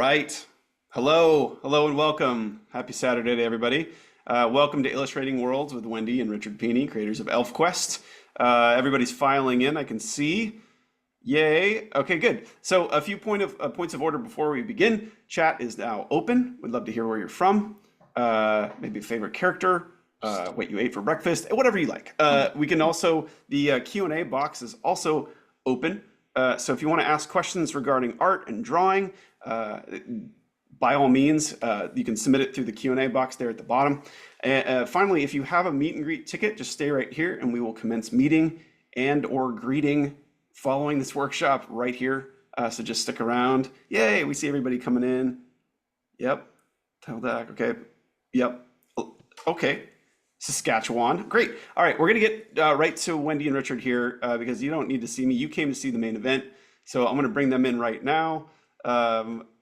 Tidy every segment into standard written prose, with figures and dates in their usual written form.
right. Hello, and welcome. Happy Saturday to everybody. Welcome to Illustrating Worlds with Wendy and Richard Pini, creators of ElfQuest. Everybody's filing in, I can see. Yay. Okay, good. So a few points of order before we begin. Chat is now open. We'd love to hear where you're from. Maybe a favorite character, what you ate for breakfast, whatever you like. We can also, the Q&A box is also open. So if you want to ask questions regarding art and drawing, by all means, you can submit it through the Q&A box there at the bottom. Finally, if you have a meet and greet ticket, just stay right here and we will commence meeting and or greeting following this workshop right here. So just stick around. Yay, we see everybody coming in. Yep, Teldak, okay. Yep, okay. Saskatchewan, great. All right, we're gonna get right to Wendy and Richard here because you don't need to see me. You came to see the main event. So I'm gonna bring them in right now.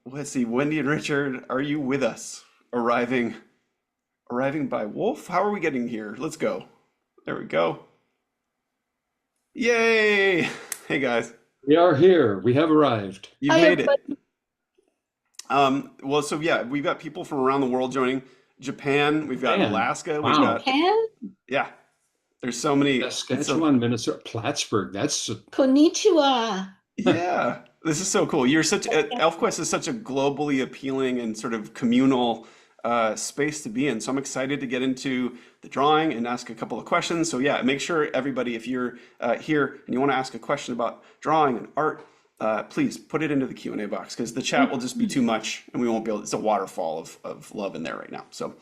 Let's see, Wendy and Richard, are you with us? Arriving by wolf? How are we getting here? Let's go. There we go. Yay! Hey guys, We are here. We have arrived. you've Hi, made it. everybody. Well, so yeah, we've got people from around the world joining. Japan, we've got Man, Alaska, we've wow. got, Japan? yeah, there's so many. It's so, Saskatchewan, Minnesota, Plattsburgh. Konnichiwa. yeah, this is so cool. ElfQuest is such a globally appealing and sort of communal space to be in. So I'm excited to get into the drawing and ask a couple of questions. So yeah, make sure everybody, if you're here and you want to ask a question about drawing and art, please put it into the Q&A box because the chat will just be too much and we won't be able, it's a waterfall of love in there right now. So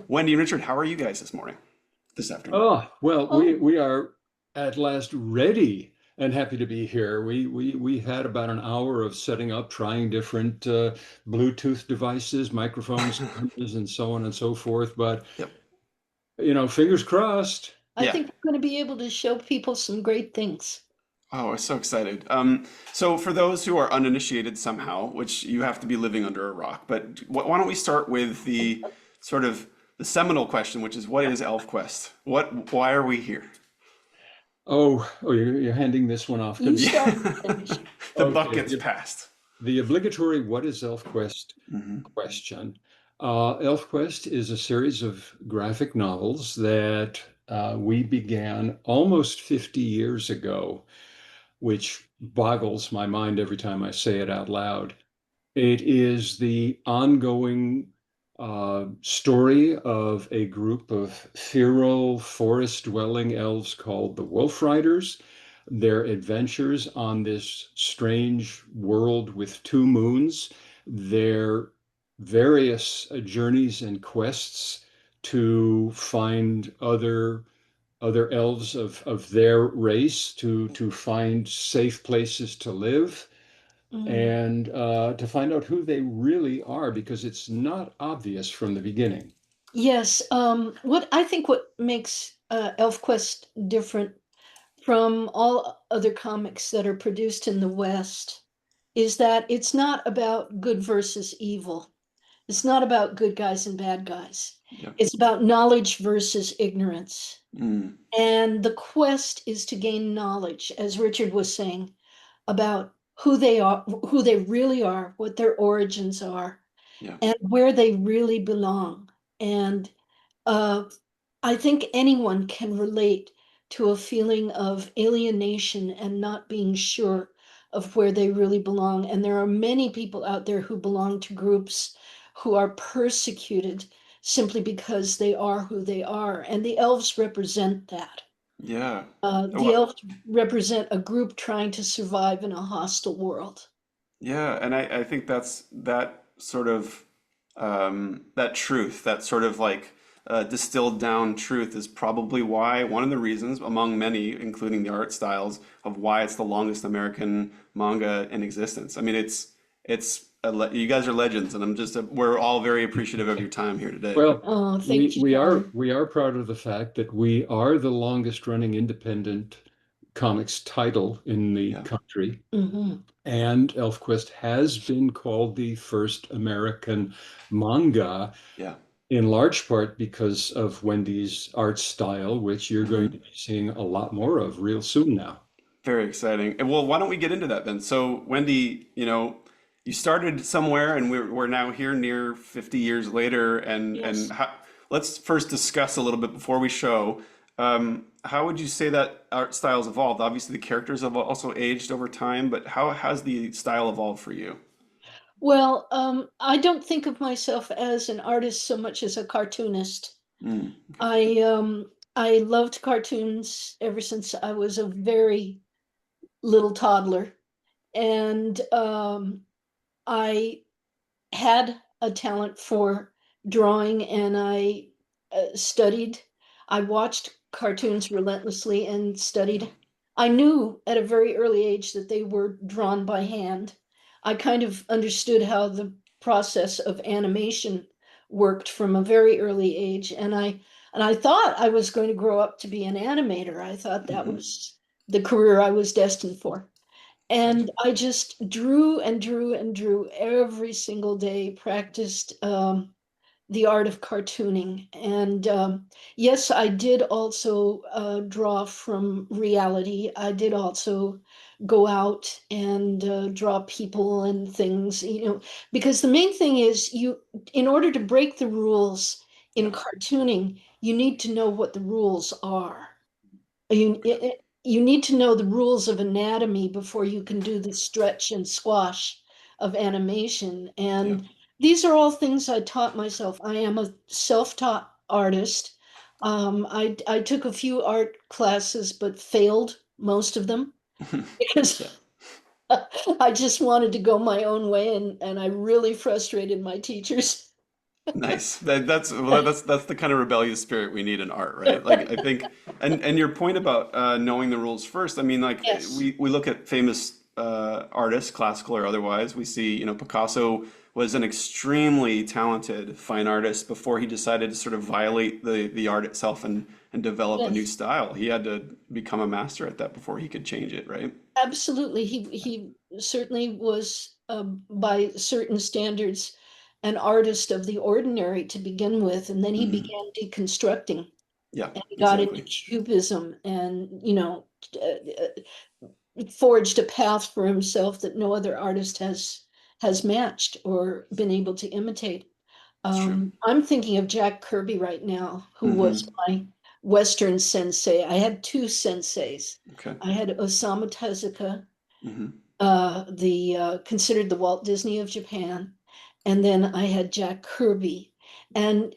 Wendy and Richard, how are you guys this afternoon? Oh, well, Oh, we are at last ready and happy to be here. We had about an hour of setting up, trying different Bluetooth devices, microphones, cameras, and so on and so forth. But Yep. fingers crossed. I Yeah. think we're going to be able to show people some great things. Oh, I'm so excited. So for those who are uninitiated somehow, which you have to be living under a rock, but why don't we start with the sort of the seminal question, which is what is ElfQuest? Why are we here? Oh, you're handing this one off to You me. start Yeah. and finish. The buck Okay, gets passed. the obligatory "What is ElfQuest?" Hmm. question. ElfQuest is a series of graphic novels that we began almost 50 years ago, which boggles my mind every time I say it out loud. It is the ongoing story of a group of feral forest-dwelling elves called the Wolf Riders, their adventures on this strange world with two moons, their various journeys and quests to find other elves of their race to find safe places to live Mm. and to find out who they really are because it's not obvious from the beginning. Yes, what makes ElfQuest different from all other comics that are produced in the West is that it's not about good versus evil. It's not about good guys and bad guys. Yep. It's about knowledge versus ignorance. Mm, And the quest is to gain knowledge, as Richard was saying, about who they are, who they really are, what their origins are, yeah. and where they really belong. And uh, I think anyone can relate to a feeling of alienation and not being sure of where they really belong. And there are many people out there who belong to groups who are persecuted simply because they are who they are. And the elves represent that. Yeah. The elves represent a group trying to survive in a hostile world. Yeah, and I think that's that sort of that truth, that sort of like distilled down truth is probably why one of the reasons, among many, including the art styles, of why it's the longest American manga in existence. I mean, you guys are legends, and we're all very appreciative of your time here today. Well, Oh, we thank you, we are John. we are proud of the fact that we are the longest running independent comics title in the Yeah. country. Mhm. And ElfQuest has been called the first American manga, Yeah. in large part because of Wendy's art style, which you're going to Hmm. be seeing a lot more of real soon now. Very exciting. And well, why don't we get into that then? So, Wendy, you started somewhere, and we're now here near 50 years later. And Yes. let's first discuss a little bit before we show. How would you say that art style's evolved? Obviously, the characters have also aged over time, but how has the style evolved for you? Well, I don't think of myself as an artist so much as a cartoonist. Mm, I loved cartoons ever since I was a very little toddler, and I had a talent for drawing, and I studied. I watched cartoons relentlessly and studied. I knew at a very early age that they were drawn by hand. I kind of understood how the process of animation worked from a very early age, and I thought I was going to grow up to be an animator. I thought that hmm was the career I was destined for. Right. And I just drew and drew and drew every single day, practiced the art of cartooning. And yes, I did also draw from reality. I did also go out and draw people and things, because the main thing is in order to break the rules in Yeah. cartooning, you need to know what the rules are. You need to know the rules of anatomy before you can do the stretch and squash of animation. Yeah. And these are all things I taught myself. I am a self-taught artist. I took a few art classes, but failed most of them because Yeah. I just wanted to go my own way, and I really frustrated my teachers. Nice. That's the kind of rebellious spirit we need in art, right? Like I think, and your point about knowing the rules first. I mean, like Yes, we look at famous artists, classical or otherwise. We see, Picasso was an extremely talented fine artist before he decided to sort of violate the art itself and develop a new yes. style. He had to become a master at that before he could change it, right? Absolutely. He certainly was, by certain standards, an artist of the ordinary to begin with, and then he hmm began deconstructing, Yeah, and he got into exactly. cubism, and forged a path for himself that no other artist has matched or been able to imitate. It's true. I'm thinking of Jack Kirby right now, who was hmm my Western sensei. I had two senseis. Okay. I had Osamu Tezuka, hmm the considered the Walt Disney of Japan, and then I had Jack Kirby. And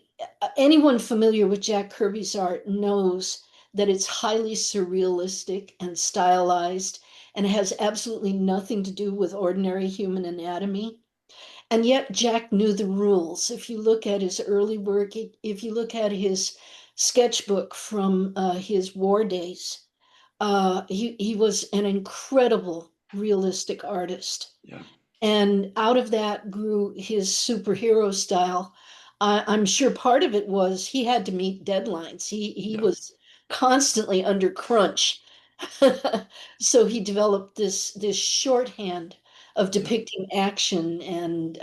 anyone familiar with Jack Kirby's art knows that it's highly surrealistic and stylized, and has absolutely nothing to do with ordinary human anatomy. And yet Jack knew the rules. If you look at his early work, if you look at his sketchbook from his war days, he was an incredible realistic artist. Yeah. And out of that grew his superhero style. I'm sure part of it was he had to meet deadlines. He Yeah. was constantly under crunch. So he developed this shorthand of Yeah. depicting action and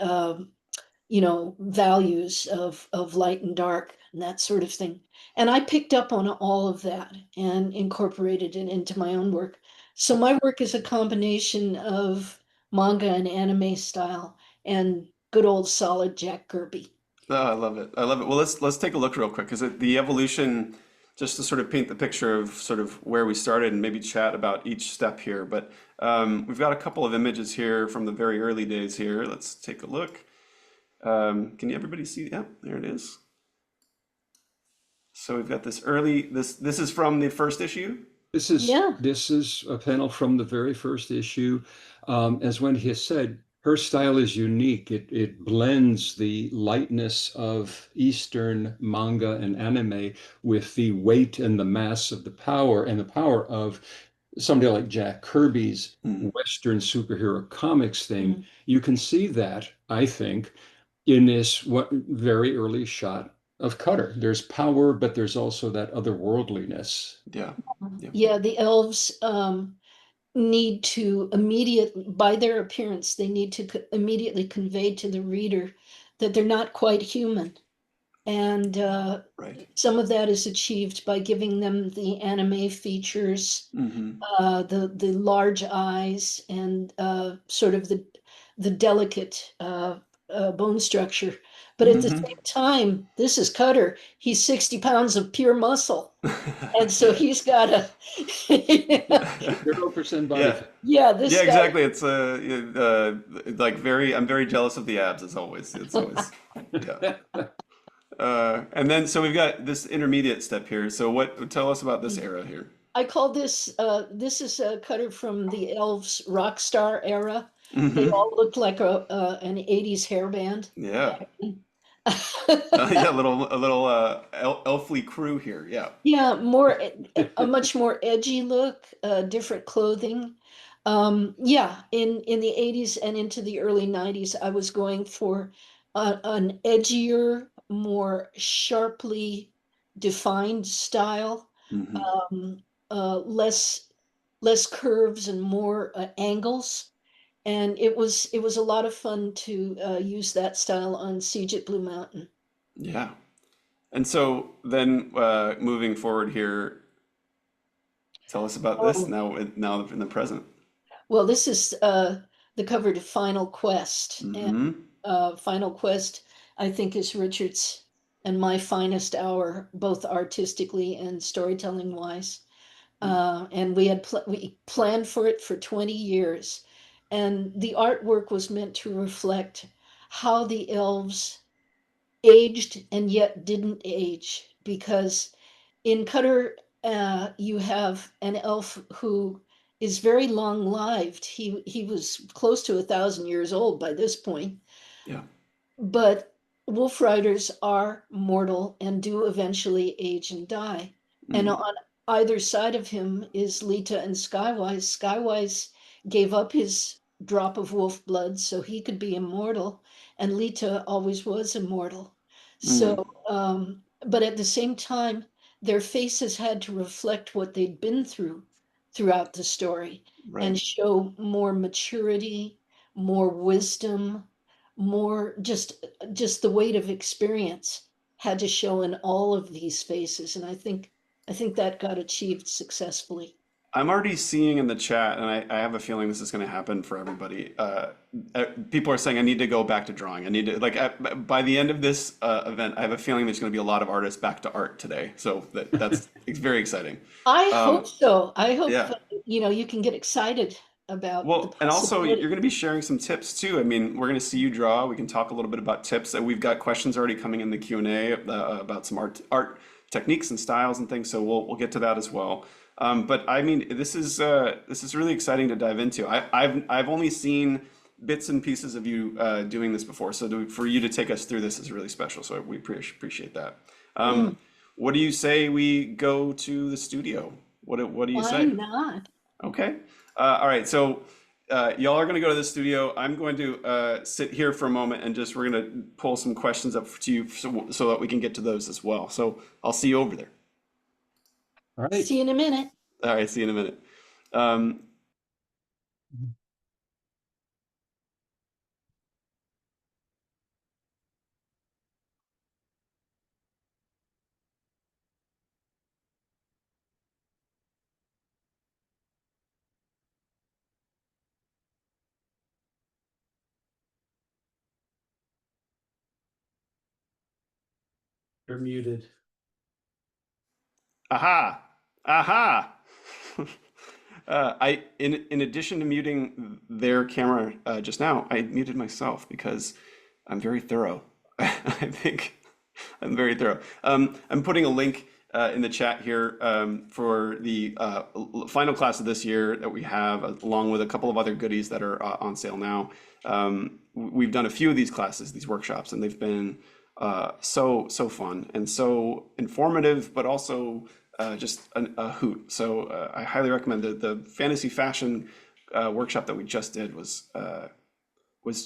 values of light and dark and that sort of thing. And I picked up on all of that and incorporated it into my own work. So my work is a combination of manga and anime style and good old solid Jack Kirby. Oh, I love it. I love it. Well, let's take a look real quick because the evolution, just to sort of paint the picture of sort of where we started and maybe chat about each step here. But we've got a couple of images here from the very early days here. Let's take a look. Can everybody see? Yeah, there it is. So we've got this early. This is from the first issue. This is Yeah. this is a panel from the very first issue. As Wendy has said, her style is unique. It blends the lightness of Eastern manga and anime with the weight and the mass of the power of somebody like Jack Kirby's Mm, Western superhero comics thing. Mm. You can see that, I think, in this what very early shot of Cutter. There's power, but there's also that otherworldliness. yeah. Yeah. Yeah, the elves need to by their appearance, they need to immediately convey to the reader that they're not quite human. And Right. some of that is achieved by giving them the anime features, hmm the large eyes, and sort of the delicate bone structure. But at the Hmm. same time, this is Cutter. He's 60 pounds of pure muscle. And so Yeah. he's got a, 0% body Yeah. fat. yeah, Yeah, this guy, exactly. It's like I'm very jealous of the abs as always. It's always, yeah. And then so we've got this intermediate step here. So tell us about this era here. I call this is a Cutter from the Elves rock star era. They Hmm. all looked like an 80s hair band Yeah. back then. Yeah, a little elfly crew here. Yeah. Yeah, a much more edgy look, different clothing. Yeah, in the 80s and into the early 90s, I was going for an edgier, more sharply defined style, Hmm. um, less curves and more angles. And it was a lot of fun to use that style on Siege at Blue Mountain. Yeah. And so then moving forward here, tell us about this Oh, now in the present. well, this is the cover to Final Quest. And Hmm. Final Quest, I think, is Richard's and my finest hour, both artistically and storytelling wise. And we planned for it for 20 years. And the artwork was meant to reflect how the elves aged and yet didn't age, because in Cutter, you have an elf who is very long-lived. He was close to 1,000 years old by this point, Yeah. but wolf riders are mortal and do eventually age and die. And Hmm. on either side of him is Lita and Skywise. Skywise gave up his drop of wolf blood so he could be immortal, and Lita always was immortal. Hmm. So, but at the same time, their faces had to reflect what they'd been through throughout the story Right. and show more maturity, more wisdom, more just the weight of experience had to show in all of these faces. And I think that got achieved successfully. I'm already seeing in the chat, and I have a feeling this is going to happen for everybody. People are saying I need to go back to drawing. I need to by the end of this event, I have a feeling there's going to be a lot of artists back to art today. So that's it's very exciting. I hope Um, so. I hope yeah. you can get excited about the Well, and also you're possibility. going to be sharing some tips too. I mean, we're going to see you draw. We can talk a little bit about tips. And we've got questions already coming in the Q&A about some art techniques and styles and things. So we'll get to that as well. But I mean, this is really exciting to dive into. I've only seen bits and pieces of you doing this before. So for you to take us through this is really special. So we appreciate that. Mm, What do you say we go to the studio? What do you why say? not? Okay. All right. So y'all are going to go to the studio. I'm going to sit here for a moment and just we're going to pull some questions up to you so that we can get to those as well. So I'll see you over there. All right. See you in a minute. All right. See you in a minute. Um, You're muted. aha. Aha. In addition to muting their camera just now, I muted myself because I'm very thorough. I think I'm very thorough. I'm putting a link in the chat here for the final class of this year that we have, along with a couple of other goodies that are on sale now. We've done a few of these classes, these workshops, and they've been so fun and so informative, but also just a hoot. So I highly recommend the fantasy fashion workshop that we just did was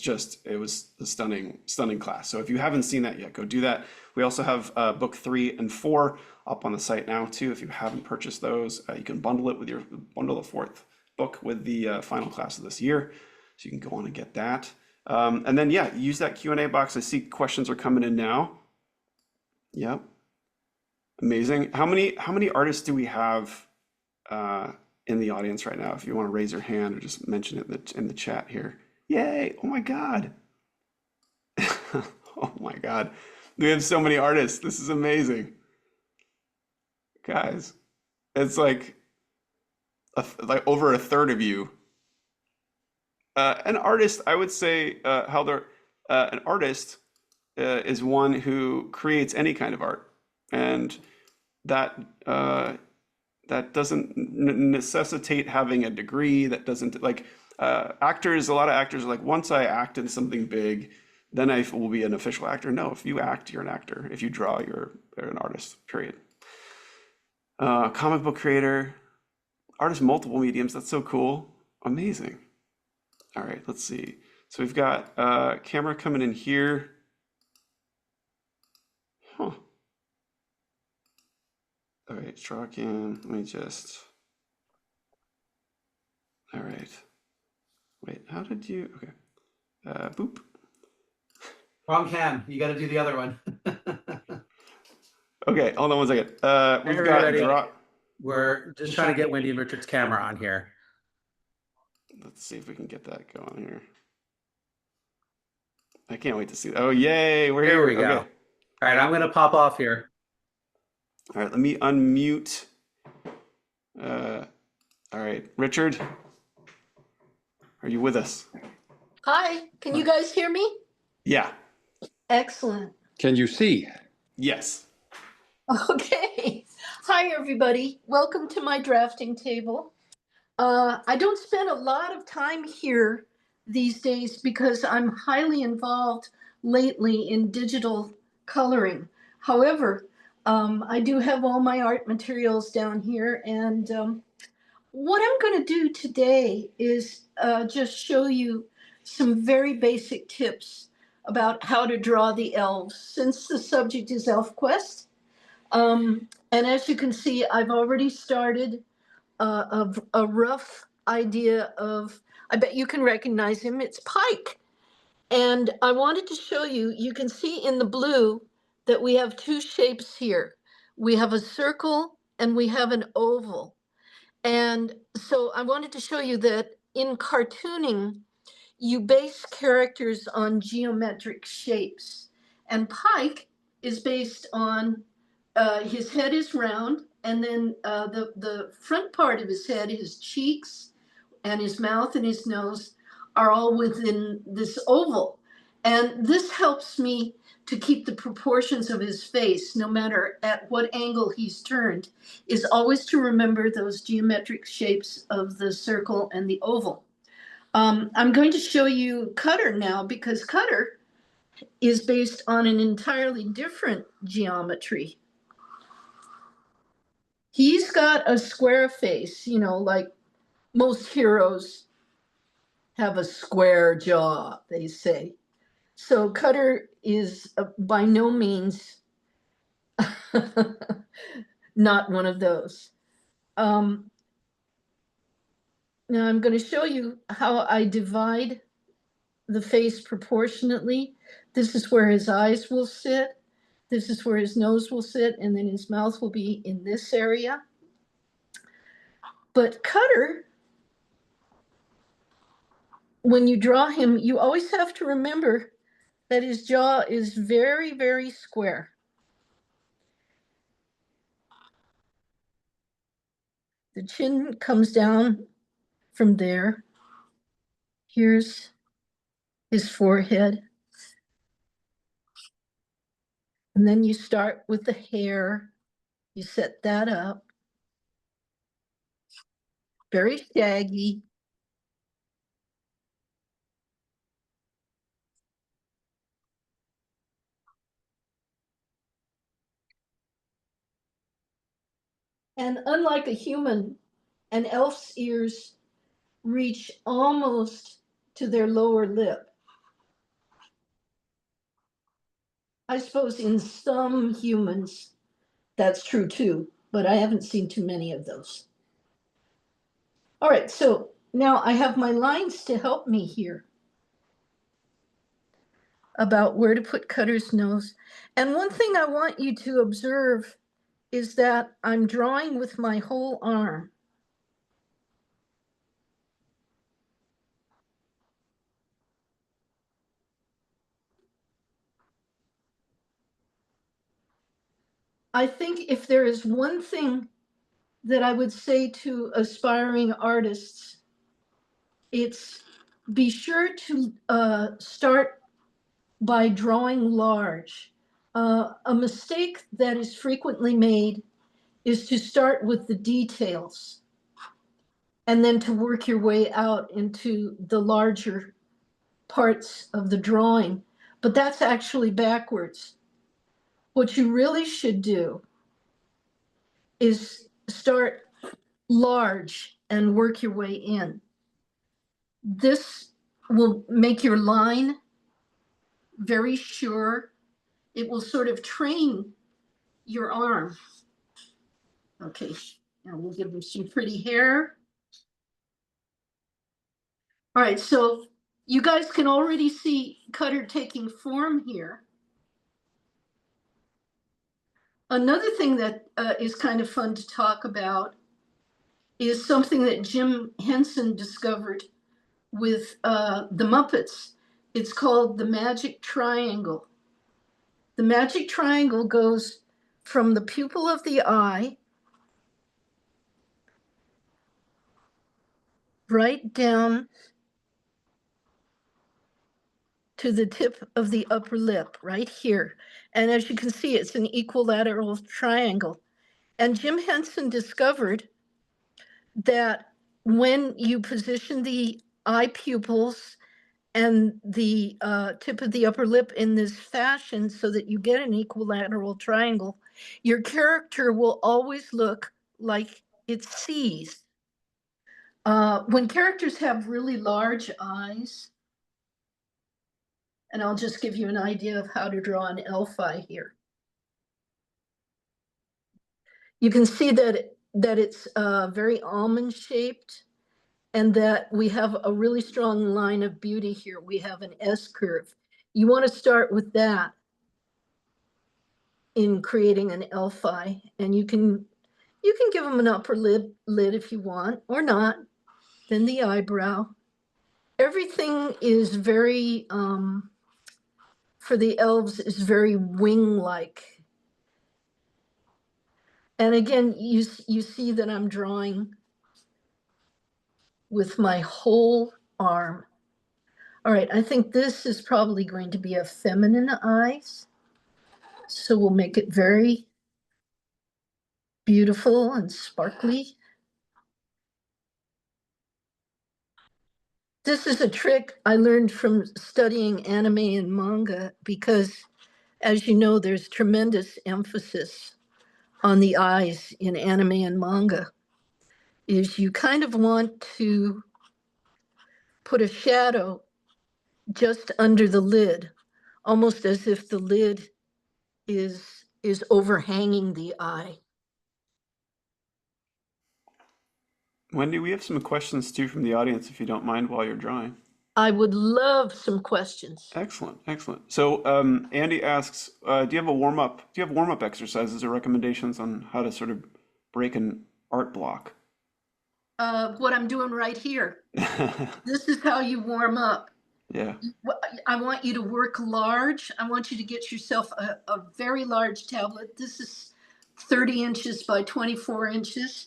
just it was a stunning class. So if you haven't seen that yet, go do that. We also have book 3 and 4 up on the site now too. If you haven't purchased those, you can bundle the fourth book with the final class of this year, so you can go on and get that. And then yeah, use that Q&A box. I see questions are coming in now. Yep, amazing. How many artists do we have in the audience right now? If you want to raise your hand or just mention it in the chat here. Yay! Oh my God. Oh my God. We have so many artists. This is amazing. Guys, it's like like over a third of you. An artist, I would say, how they're an artist is one who creates any kind of art, and that that doesn't necessitate having a degree. That doesn't like actors. A lot of actors are like, once I act in something big, then I will be an official actor. No, if you act, you're an actor. If you draw, you're an artist. Period. Comic book creator, artist, multiple mediums. That's so cool. Amazing. All right, let's see. So we've got camera coming in here. Huh. All right, draw cam. Let me just. All right. Wait, how did you? Okay. Boop. Wrong cam. You got to do the other one. Okay, hold on one second. We've got Everybody, draw. we're just trying to get Wendy and Richard's camera on here. Let's see if we can get that going here. I can't wait to see that. Oh, yay, we're There here. we go. Okay. All right, I'm going to pop off here. All right, let me unmute. All right, Richard, are you with us? Hi, can you guys hear me? Yeah. Excellent. Can you see? Yes. Okay. Hi, everybody. Welcome to my drafting table. I don't spend a lot of time here these days because I'm highly involved lately in digital coloring. However, I do have all my art materials down here, and what I'm going to do today is just show you some very basic tips about how to draw the elves, since the subject is ElfQuest. And as you can see, I've already started a rough idea of, I bet you can recognize him, it's Pike. And I wanted to show you, you can see in the blue that we have two shapes here. We have a circle and we have an oval. And so I wanted to show you that in cartooning, you base characters on geometric shapes. And Pike is based on his head is round, and then the front part of his head, his cheeks, and his mouth and his nose are all within this oval. And this helps me to keep the proportions of his face, no matter at what angle he's turned, is always to remember those geometric shapes of the circle and the oval. I'm going to show you Cutter now, because Cutter is based on an entirely different geometry. He's got a square face, you know, like most heroes have a square jaw, they say. So Cutter is by no means not one of those. Now I'm going to show you how I divide the face proportionately. This is where his eyes will sit. This is where his nose will sit, and then his mouth will be in this area. But Cutter, when you draw him, you always have to remember that his jaw is very, very square. The chin comes down from there. Here's his forehead. And then you start with the hair. You set that up. Very shaggy. And unlike a human, an elf's ears reach almost to their lower lip. I suppose in some humans that's true too, but I haven't seen too many of those. All right, so now I have my lines to help me here about where to put Cutter's nose. And one thing I want you to observe is that I'm drawing with my whole arm. I think if there is one thing that I would say to aspiring artists, it's be sure to start by drawing large. A mistake that is frequently made is to start with the details and then to work your way out into the larger parts of the drawing. But that's actually backwards. What you really should do is start large and work your way in. This will make your line very sure. It will sort of train your arm. Okay, now we'll give him some pretty hair. All right, so you guys can already see Cutter taking form here. Another thing that is kind of fun to talk about is something that Jim Henson discovered with the Muppets. It's called the magic triangle. The magic triangle goes from the pupil of the eye right down to the tip of the upper lip, right here. And as you can see, it's an equilateral triangle. And Jim Henson discovered that when you position the eye pupils and the tip of the upper lip in this fashion so that you get an equilateral triangle, your character will always look like it sees. When characters have really large eyes, and I'll just give you an idea of how to draw an elf eye here. You can see that it's very almond shaped and that we have a really strong line of beauty here. We have an S curve. You want to start with that in creating an elf eye, and you can give them an upper lid if you want, or not. Then the eyebrow. Everything is very for the elves is very wing-like. And again, you see that I'm drawing with my whole arm. All right, I think this is probably going to be a feminine eyes. So we'll make it very beautiful and sparkly. This is a trick I learned from studying anime and manga because, as you know, there's tremendous emphasis on the eyes in anime and manga. Is you kind of want to put a shadow just under the lid, almost as if the lid is overhanging the eye. Wendy, we have some questions too from the audience, if you don't mind, while you're drawing. I would love some questions. Excellent, excellent. So Andy asks, do you have warm-up exercises or recommendations on how to sort of break an art block? What I'm doing right here. This is how you warm up. Yeah. I want you to work large. I want you to get yourself a very large tablet. This is 30 inches by 24 inches.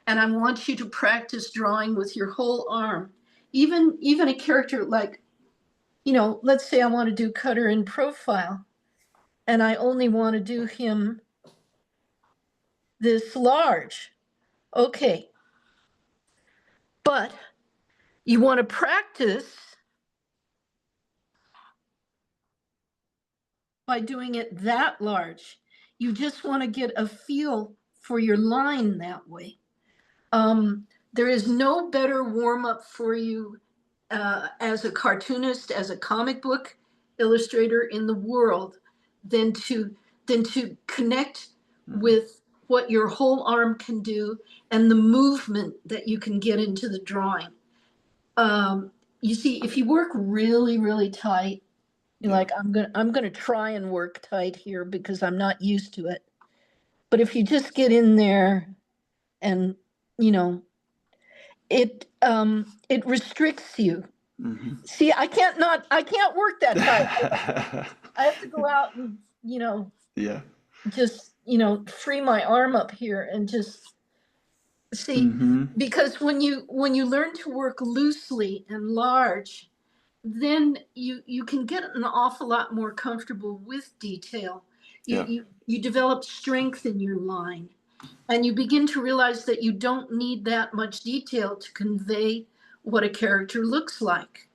And I want you to practice drawing with your whole arm. Even a character like, let's say I want to do Cutter in profile, and I only want to do him this large. Okay. But you want to practice by doing it that large. You just want to get a feel for your line that way. There is no better warm-up for you as a cartoonist, as a comic book illustrator in the world than to connect with what your whole arm can do and the movement that you can get into the drawing. You see, if you work really, really tight, you're like, I'm gonna try and work tight here because I'm not used to it. But if you just get in there and it restricts you. Mm-hmm. See, I can't work that tight. I have to go out and yeah, just free my arm up here and just see, Mm-hmm. because when you learn to work loosely and large, then you can get an awful lot more comfortable with detail. Yeah. You develop strength in your line, and you begin to realize that you don't need that much detail to convey what a character looks like.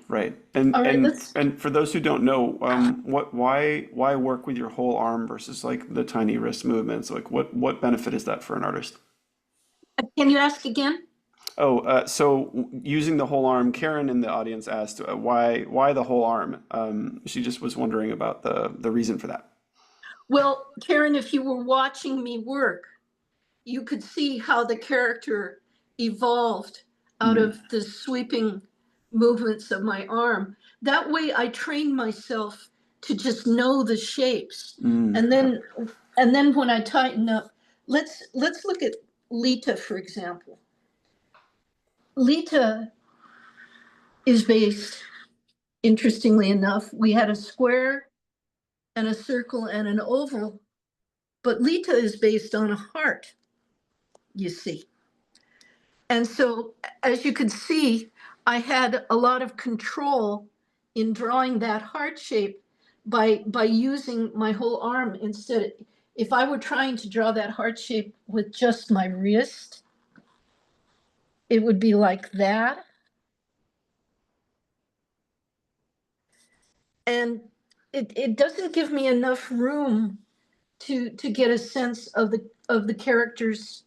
Right. All right, And for those who don't know, why work with your whole arm versus like the tiny wrist movements? Like what benefit is that for an artist? can you ask again? Oh, so using the whole arm, Karen in the audience asked why the whole arm? She just was wondering about the reason for that. Well, Karen, if you were watching me work, you could see how the character evolved out Mm, of the sweeping movements of my arm. That way I trained myself to just know the shapes. And yeah. then when I tighten up, let's look at Lita, for example. Lita is based, interestingly enough, we had a square and a circle and an oval, but Lita is based on a heart, you see. And so, as you can see, I had a lot of control in drawing that heart shape by using my whole arm instead. If I were trying to draw that heart shape with just my wrist, it would be like that. And it doesn't give me enough room to get a sense of the character's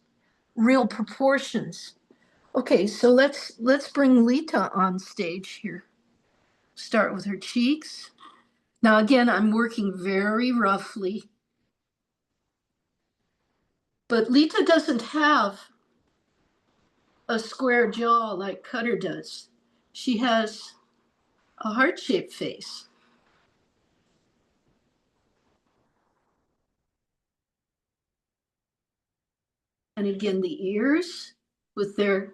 real proportions. Okay, so let's bring Lita on stage here. Start with her cheeks. Now, again, I'm working very roughly, but Lita doesn't have a square jaw like Cutter does. She has a heart-shaped face. And again, the ears with their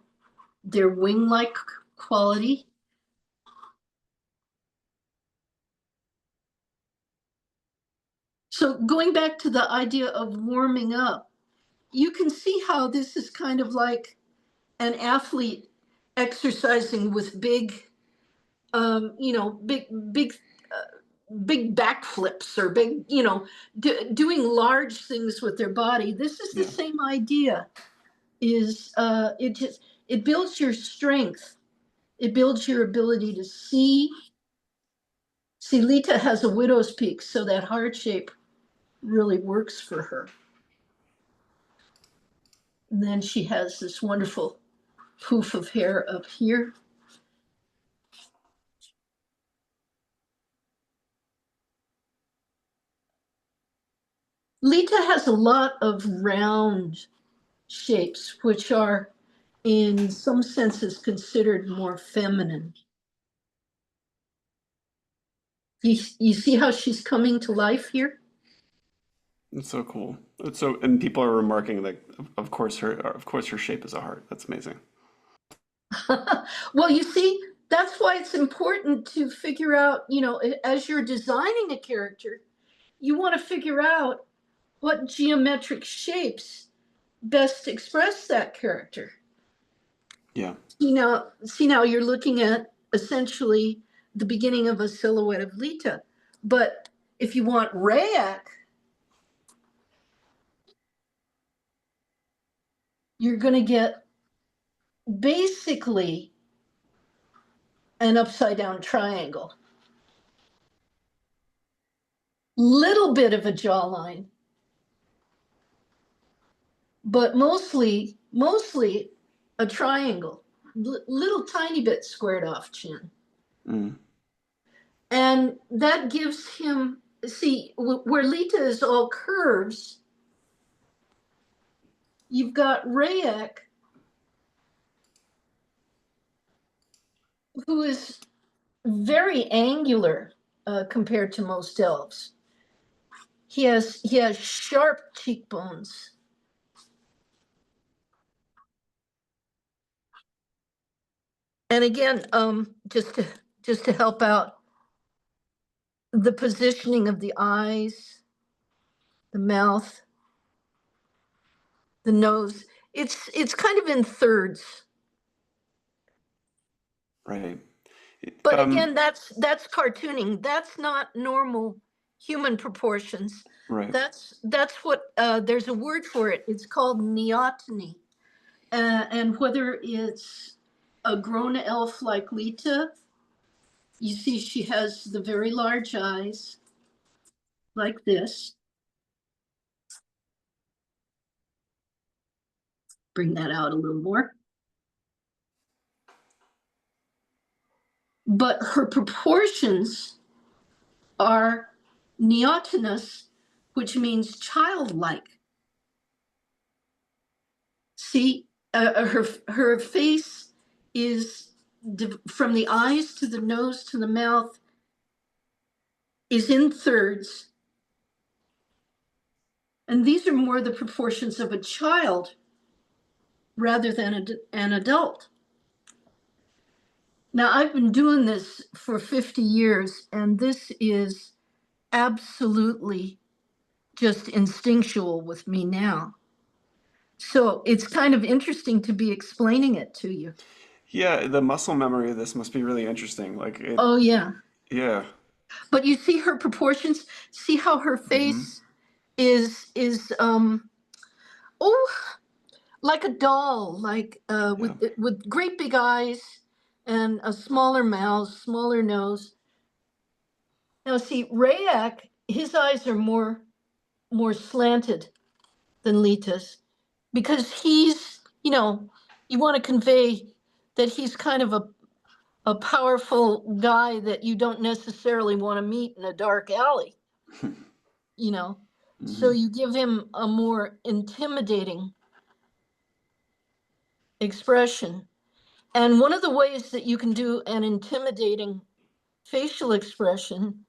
wing-like quality. So going back to the idea of warming up, you can see how this is kind of like an athlete exercising with big, big backflips or big, doing large things with their body. This is the Yeah. same idea. It builds your strength. It builds your ability to see. See, Lita has a widow's peak, so that heart shape really works for her. And then she has this wonderful poof of hair up here. Lita has a lot of round shapes, which are in some senses considered more feminine. You see how she's coming to life here? It's so cool. It's so, and people are remarking like, of course her shape is a heart. That's amazing. Well, you see, that's why it's important to figure out, as you're designing a character, you want to figure out what geometric shapes best express that character. Yeah. See now you're looking at essentially the beginning of a silhouette of Lita. But if you want Rayak, you're going to get basically an upside down triangle. Little bit of a jawline, but mostly a triangle, little tiny bit squared off chin. Mm. And that gives him, see, where Lita is all curves, you've got Rayak, who is very angular compared to most elves. He has sharp cheekbones. And again, just to help out, the positioning of the eyes the mouth, the nose. It's kind of in thirds. Right. But again, that's cartooning. That's not normal human proportions. Right. That's what there's a word for it. It's called neoteny. And whether it's a grown elf like Lita, you see she has the very large eyes, like this. Bring that out a little more. But her proportions are neotenous, which means childlike. See, her face is from the eyes to the nose to the mouth is in thirds. And these are more the proportions of a child rather than an adult. Now, I've been doing this for 50 years, and this is absolutely just instinctual with me now. So it's kind of interesting to be explaining it to you. Yeah, the muscle memory of this must be really interesting. Like it, Oh, yeah. yeah. But you see her proportions, see how her face is oh, like a doll, like with great big eyes and a smaller mouth, smaller nose. Now see, Rayak, his eyes are more slanted than Lita's because he's, you know, you want to convey that he's kind of a powerful guy that you don't necessarily want to meet in a dark alley, you know. So you give him a more intimidating expression. And one of the ways that you can do an intimidating facial expression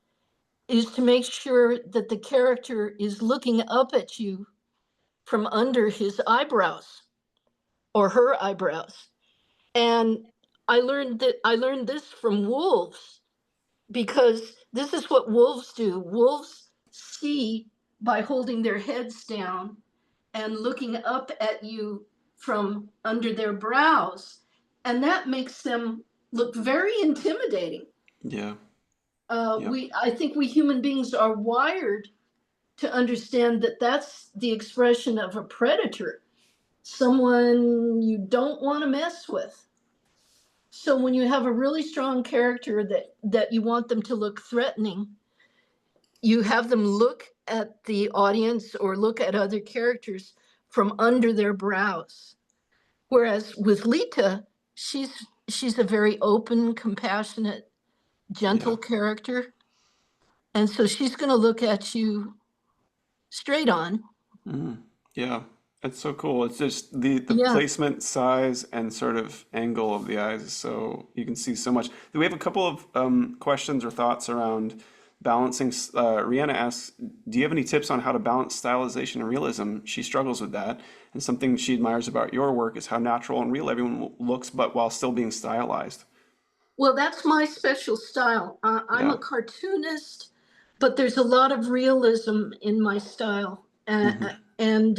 is to make sure that the character is looking up at you from under his eyebrows or her eyebrows. And I learned this from wolves, because this is what wolves do. Wolves see by holding their heads down and looking up at you from under their brows, and that makes them look very intimidating. Yeah. I think we human beings are wired to understand that that's the expression of a predator, someone you don't want to mess with. So when you have a really strong character that you want them to look threatening, you have them look at the audience or look at other characters from under their brows. Whereas with Lita, she's a very open, compassionate, gentle character. And so she's going to look at you straight on. Yeah. It's so cool. It's just the Yeah. placement, size, and sort of angle of the eyes is so you can see so much. We have a couple of questions or thoughts around balancing. Rihanna asks, do you have any tips on how to balance stylization and realism? She struggles with that. And something she admires about your work is how natural and real everyone looks, but while still being stylized. Well, that's my special style. I'm Yeah. a cartoonist, but there's a lot of realism in my style. And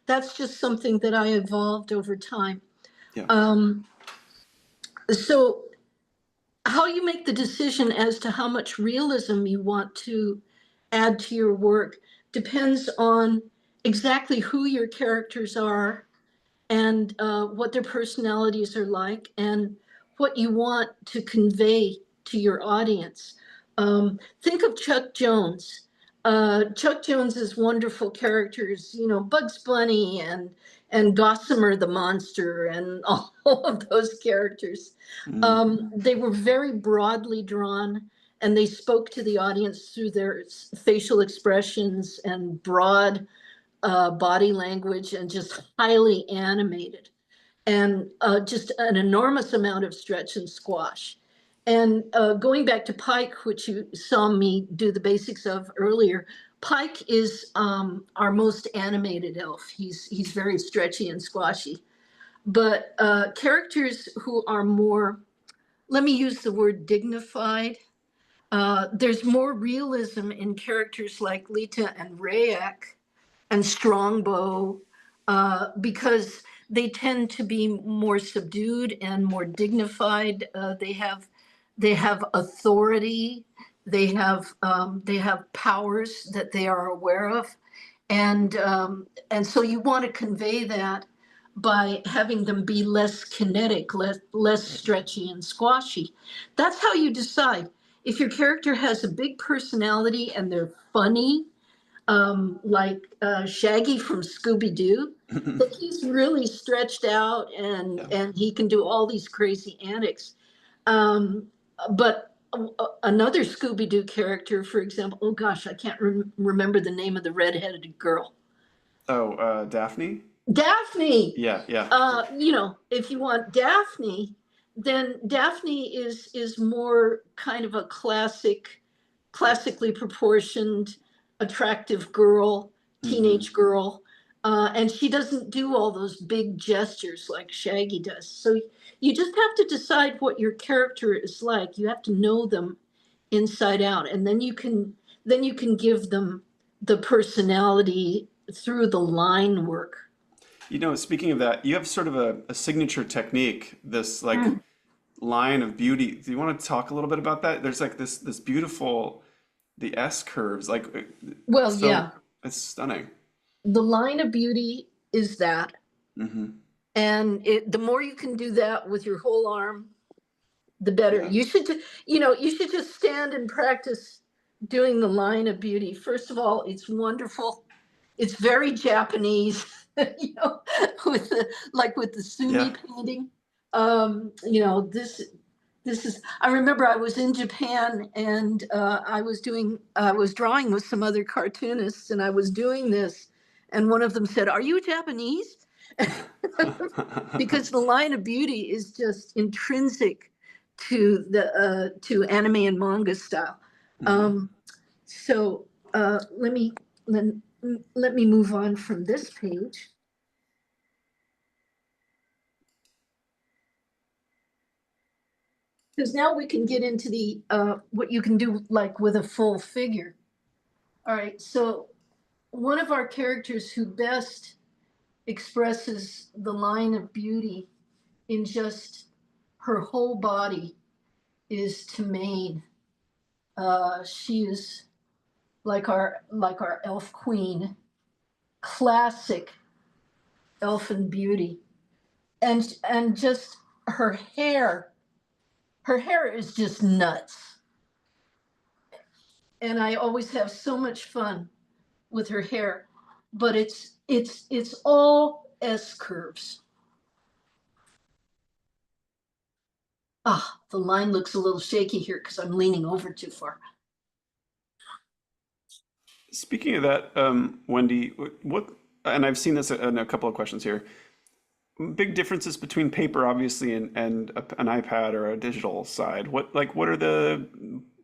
that's just something that I evolved over time. Yeah. So how you make the decision as to how much realism you want to add to your work depends on exactly who your characters are and what their personalities are like and what you want to convey to your audience. Think of Chuck Jones. Chuck Jones's wonderful characters, you know, Bugs Bunny and Gossamer the monster and all of those characters. They were very broadly drawn, and they spoke to the audience through their facial expressions and broad body language, and just highly animated, and just an enormous amount of stretch and squash. And going back to Pike, which you saw me do the basics of earlier, Pike is our most animated elf. He's very stretchy and squashy. But characters who are more, let me use the word dignified. There's more realism in characters like Lita and Rayak and Strongbow, because they tend to be more subdued and more dignified. They have authority. They have powers that they are aware of, and so you want to convey that by having them be less kinetic, less stretchy and squashy. That's how you decide if your character has a big personality and they're funny, like Shaggy from Scooby-Doo, that he's really stretched out and he can do all these crazy antics. But another Scooby-Doo character, for example, oh gosh, I can't remember the name of the redheaded girl. Oh, Daphne? Daphne. Yeah, yeah. If you want Daphne, then Daphne is more kind of a classically proportioned, attractive girl, teenage girl, and she doesn't do all those big gestures like Shaggy does. So you just have to decide what your character is like. You have to know them inside out, and then you can give them the personality through the line work. Speaking of that, you have sort of a signature technique, this like line of beauty. Do you want to talk a little bit about that? There's like this beautiful, the S curves, like Well, so yeah, it's stunning. the line of beauty is that, Hmm. and the more you can do that with your whole arm, the better. Yeah. You should just stand and practice doing the line of beauty. First of all, it's wonderful. It's very Japanese, with the Yeah. sumi painting. This is. I remember I was in Japan and I was drawing with some other cartoonists, and I was doing this, and one of them said, "Are you Japanese?" Because the line of beauty is just intrinsic to anime and manga style. Mhm. So let me move on from this page. Because now we can get into the what you can do like with a full figure. All right, so one of our characters who best expresses the line of beauty in just her whole body is Tamaine. She is like our elf queen, classic elfin beauty, and just her hair. Her hair is just nuts, and I always have so much fun with her hair. But it's all S curves. Ah, the line looks a little shaky here because I'm leaning over too far. Speaking of that, Wendy, what, and I've seen this in a couple of questions here. Big differences between paper, obviously, an iPad or a digital side. What are the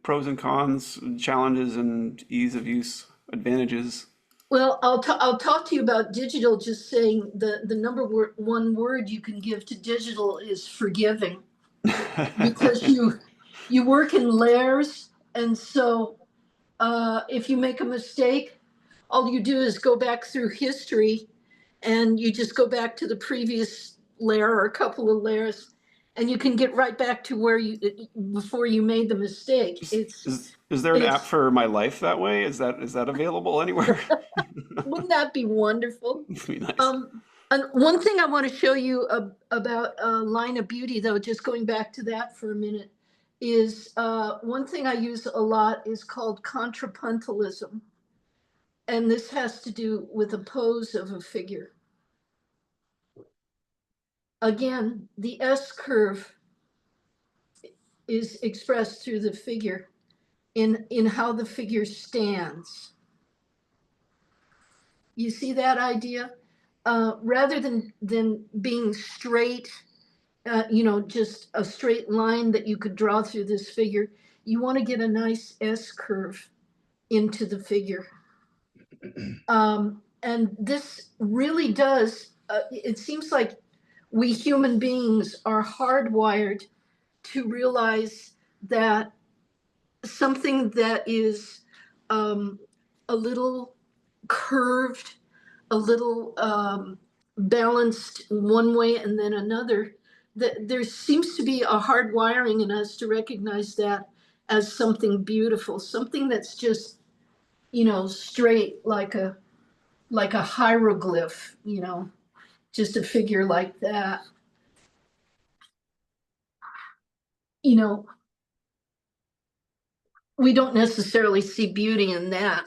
pros and cons, challenges, and ease of use advantages? Well, I'll talk to you about digital, just saying the number one word you can give to digital is forgiving, because you work in layers, and so if you make a mistake, all you do is go back through history and you just go back to the previous layer or a couple of layers, and you can get right back to where you before you made the mistake. Is there an app It's for My Life that way? Is that available anywhere? Wouldn't that be wonderful? It'd be nice. And one thing I want to show you about line of beauty, though, just going back to that for a minute, is one thing I use a lot is called contrapuntalism. And this has to do with the pose of a figure. Again, the S curve is expressed through the figure in how the figure stands. You see that idea? Rather than being straight, just a straight line that you could draw through this figure, you want to get a nice S curve into the figure. And this really does, it seems like we human beings are hardwired to realize that something that is a little curved, a little balanced one way and then another, there seems to be a hard wiring in us to recognize that as something beautiful, something that's just, straight like a hieroglyph, just a figure like that. We don't necessarily see beauty in that.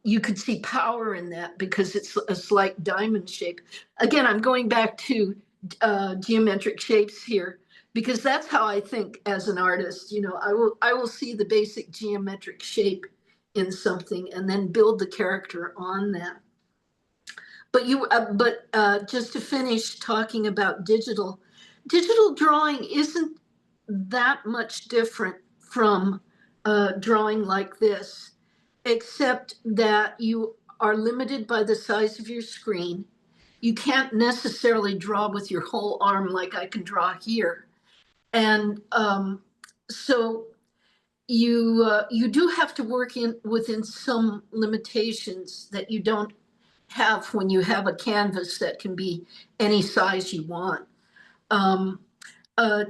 You could see power in that because it's a slight diamond shape. Again, I'm going back to geometric shapes here because that's how I think as an artist. I will see the basic geometric shape in something and then build the character on that. But just to finish talking about digital drawing isn't that much different from drawing like this, except that you are limited by the size of your screen. You can't necessarily draw with your whole arm like I can draw here. And so you do have to work within some limitations that you don't have when you have a canvas that can be any size you want.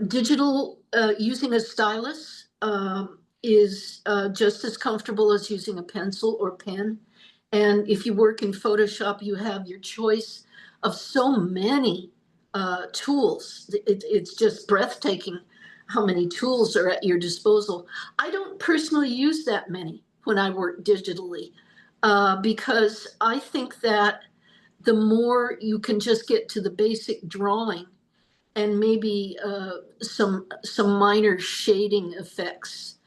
Digital, using a stylus is just as comfortable as using a pencil or pen. And if you work in Photoshop, you have your choice of so many tools. It's just breathtaking how many tools are at your disposal. I don't personally use that many when I work digitally because I think that the more you can just get to the basic drawing and maybe some minor shading effects.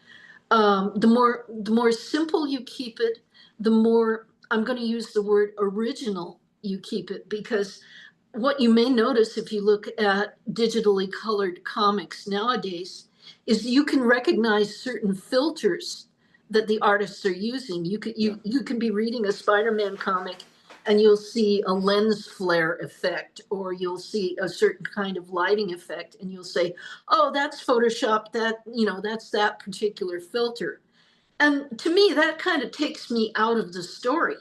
The more simple you keep it, the more, I'm going to use the word original, you keep it, because what you may notice if you look at digitally colored comics nowadays is you can recognize certain filters that the artists are using. You can be reading a Spider-Man comic and you'll see a lens flare effect, or you'll see a certain kind of lighting effect, and you'll say, oh, that's Photoshop, that's that particular filter. And to me, that kind of takes me out of the story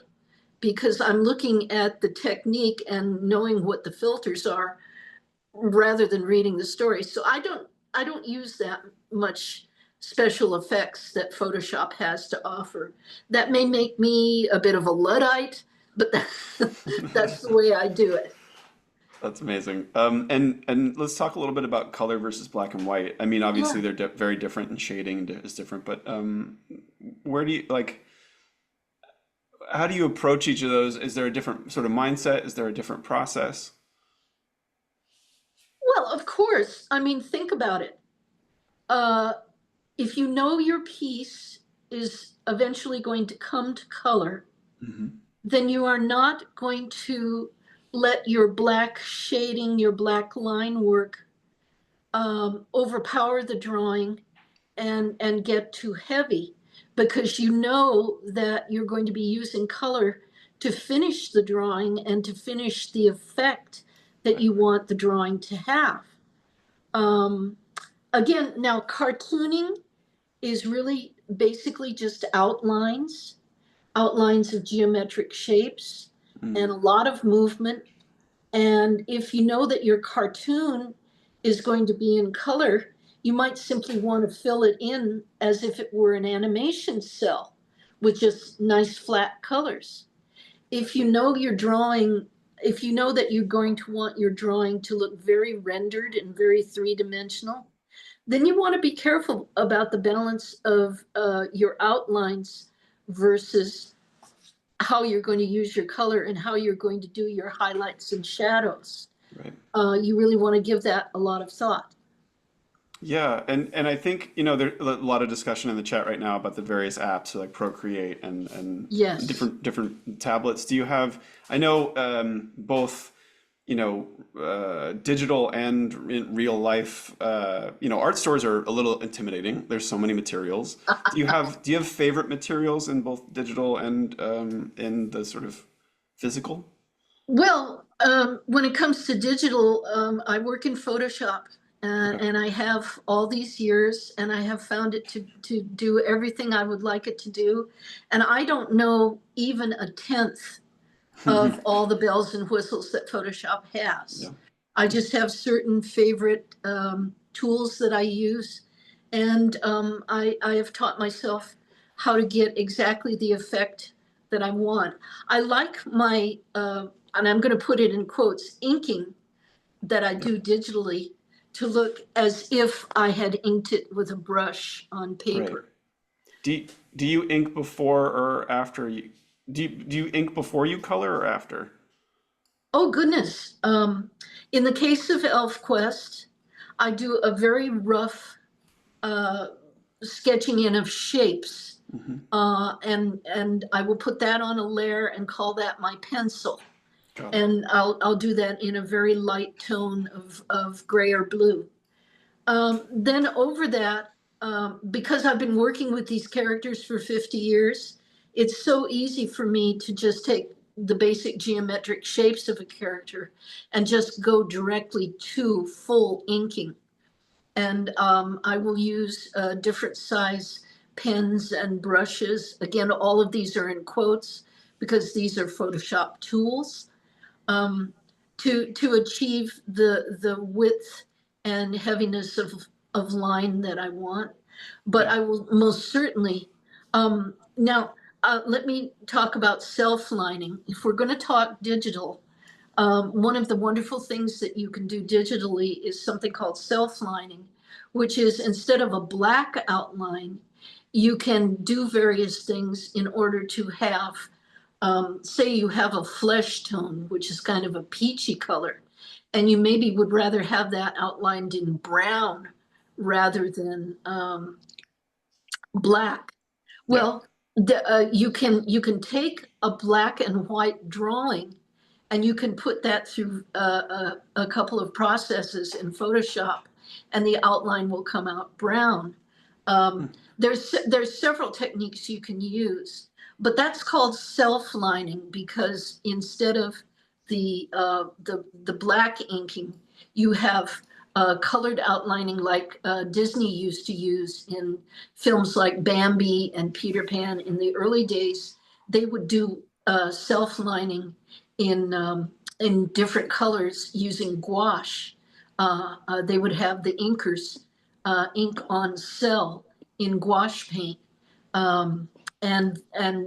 because I'm looking at the technique and knowing what the filters are rather than reading the story. So I don't use that much special effects that Photoshop has to offer. That may make me a bit of a Luddite, but that's the way I do it. That's amazing. And let's talk a little bit about color versus black and white. I mean, obviously they're very different, and shading is different, but where do you how do you approach each of those? Is there a different sort of mindset? Is there a different process? Well, of course. I mean, think about it. If you know your piece is eventually going to come to color, then you are not going to let your black shading, your black line work overpower the drawing and get too heavy, because you know that you're going to be using color to finish the drawing and to finish the effect that you want the drawing to have. Again, now cartooning is really basically just outlines of geometric shapes and a lot of movement. And if you know that your cartoon is going to be in color, you might simply want to fill it in as if it were an animation cell with just nice flat colors. If you know your drawing, if you know that you're going to want your drawing to look very rendered and very three-dimensional, then you want to be careful about the balance of your outlines versus how you're going to use your color and how you're going to do your highlights and shadows. Right. You really want to give that a lot of thought. Yeah, and I think, there's a lot of discussion in the chat right now about the various apps, so like Procreate and Yes. different tablets. Do you have, I know both, digital and in real life, art stores are a little intimidating. There's so many materials. Do you have favorite materials in both digital and in the sort of physical? Well, when it comes to digital, I work in Photoshop. And I have all these years, and I have found it to do everything I would like it to do. And I don't know even a tenth of all the bells and whistles that Photoshop has. Yeah. I just have certain favorite tools that I use, and I have taught myself how to get exactly the effect that I want. I like my, and I'm going to put it in quotes, inking that I do digitally to look as if I had inked it with a brush on Right. paper. Do you ink before or after you do you ink before you color or after? Oh, goodness. In the case of ElfQuest, I do a very rough uh, sketching in of shapes, Hmm. and I will put that on a layer and call that my pencil. Got it. And I'll do that in a very light tone of gray or blue. Then over that, because I've been working with these characters for 50 years, it's so easy for me to just take the basic geometric shapes of a character and just go directly to full inking. And I will use different size pens and brushes. Again, all of these are in quotes because these are Photoshop tools, um, to achieve the width and heaviness of line that I want. But Yeah. I will most certainly, now, let me talk about self-lining. If we're going to talk digital, one of the wonderful things that you can do digitally is something called self-lining, which is instead of a black outline, you can do various things in order to have, say you have a flesh tone, which is kind of a peachy color, and you maybe would rather have that outlined in brown rather than black. Yeah. Well, you can take a black and white drawing, and you can put that through a couple of processes in Photoshop, and the outline will come out brown. Hmm. There's several techniques you can use, but that's called self-lining because instead of the black inking, you have colored outlining like Disney used to use in films like Bambi and Peter Pan in the early days. They would do self-lining in different colors using gouache. They would have the inkers ink on cell in gouache paint, um, and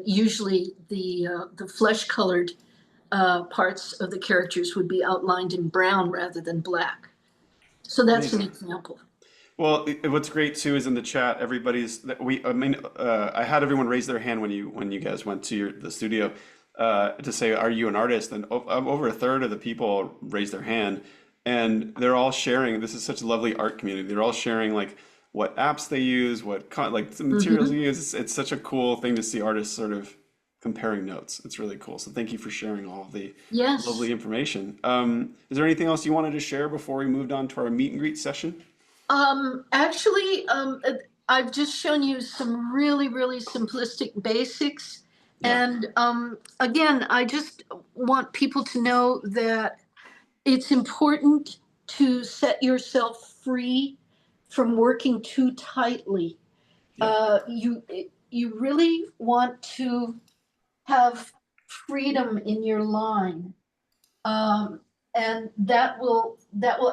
usually the flesh colored parts of the characters would be outlined in brown rather than black. So that's an Amazing. example. Well, what's great too is in the chat, everybody's that we. I mean, I had everyone raise their hand when you guys went to the studio to say, "Are you an artist?" And over a third of the people raised their hand, and they're all sharing. This is such a lovely art community. They're all sharing like what apps they use, like the materials Hmm. they use. It's such a cool thing to see artists sort of comparing notes. It's really cool. So thank you for sharing all of the lovely Yes. information. Is there anything else you wanted to share before we moved on to our meet and greet session? Actually, I've just shown you some really, really simplistic basics. Yeah. And again, I just want people to know that it's important to set yourself free from working too tightly. Yeah. You really want to have freedom in your line, um, and that will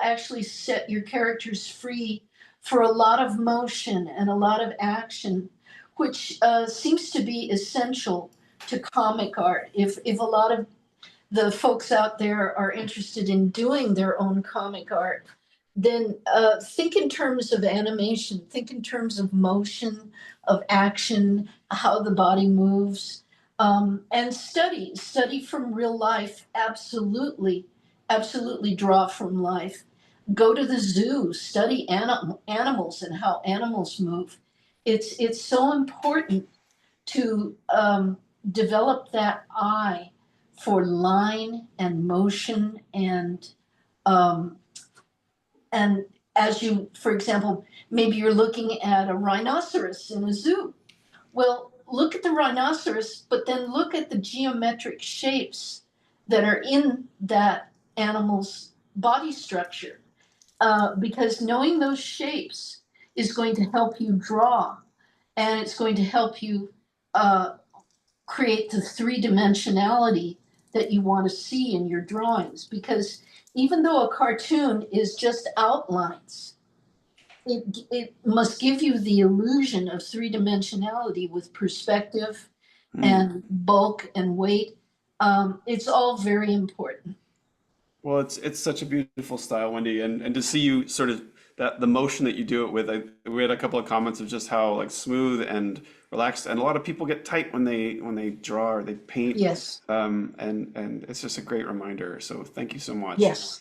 actually set your characters free for a lot of motion and a lot of action, which seems to be essential to comic art. If a lot of the folks out there are interested in doing their own comic art, then think in terms of animation, think in terms of motion, of action, how the body moves, and study from real life. Absolutely, absolutely draw from life. Go to the zoo, study animals and how animals move. It's so important to develop that eye for line and motion um, and as you, for example, maybe you're looking at a rhinoceros in a zoo. Well, look at the rhinoceros, but then look at the geometric shapes that are in that animal's body structure, because knowing those shapes is going to help you draw, and it's going to help you uh, create the three dimensionality that you want to see in your drawings, because even though a cartoon is just outlines, it must give you the illusion of three-dimensionality with perspective and bulk and weight. It's all very important. Well, it's such a beautiful style, Wendy, and to see you sort of that the motion that you do it with. We had a couple of comments of just how like smooth and relaxed, and a lot of people get tight when they draw or they paint. Yes. And it's just a great reminder. So thank you so much. Yes.